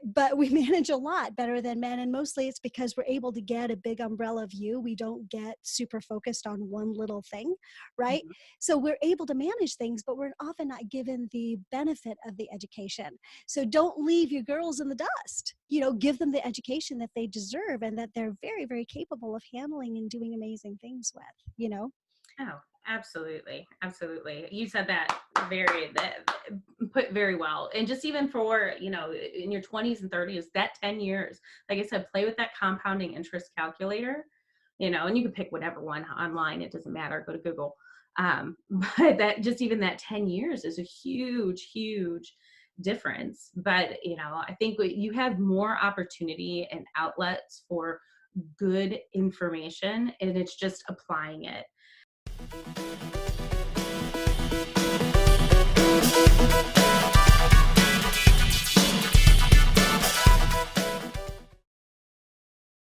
but we manage a lot better than men. And mostly it's because we're able to get a big umbrella view. We don't get super focused on one little thing, right? Mhm. So we're able to manage things, but we're often not given the benefit of the education. So don't leave your girls in the dust. Give them the education that they deserve and that they're very, very capable of handling and doing amazing things with. Oh, absolutely. Absolutely. You said that put very well. And just even for, in your 20s and 30s, that 10 years, like I said, play with that compounding interest calculator, and you can pick whatever one online. It doesn't matter. Go to Google. But that just even that 10 years is a huge, huge difference. But, I think you have more opportunity and outlets for good information, and it's just applying it.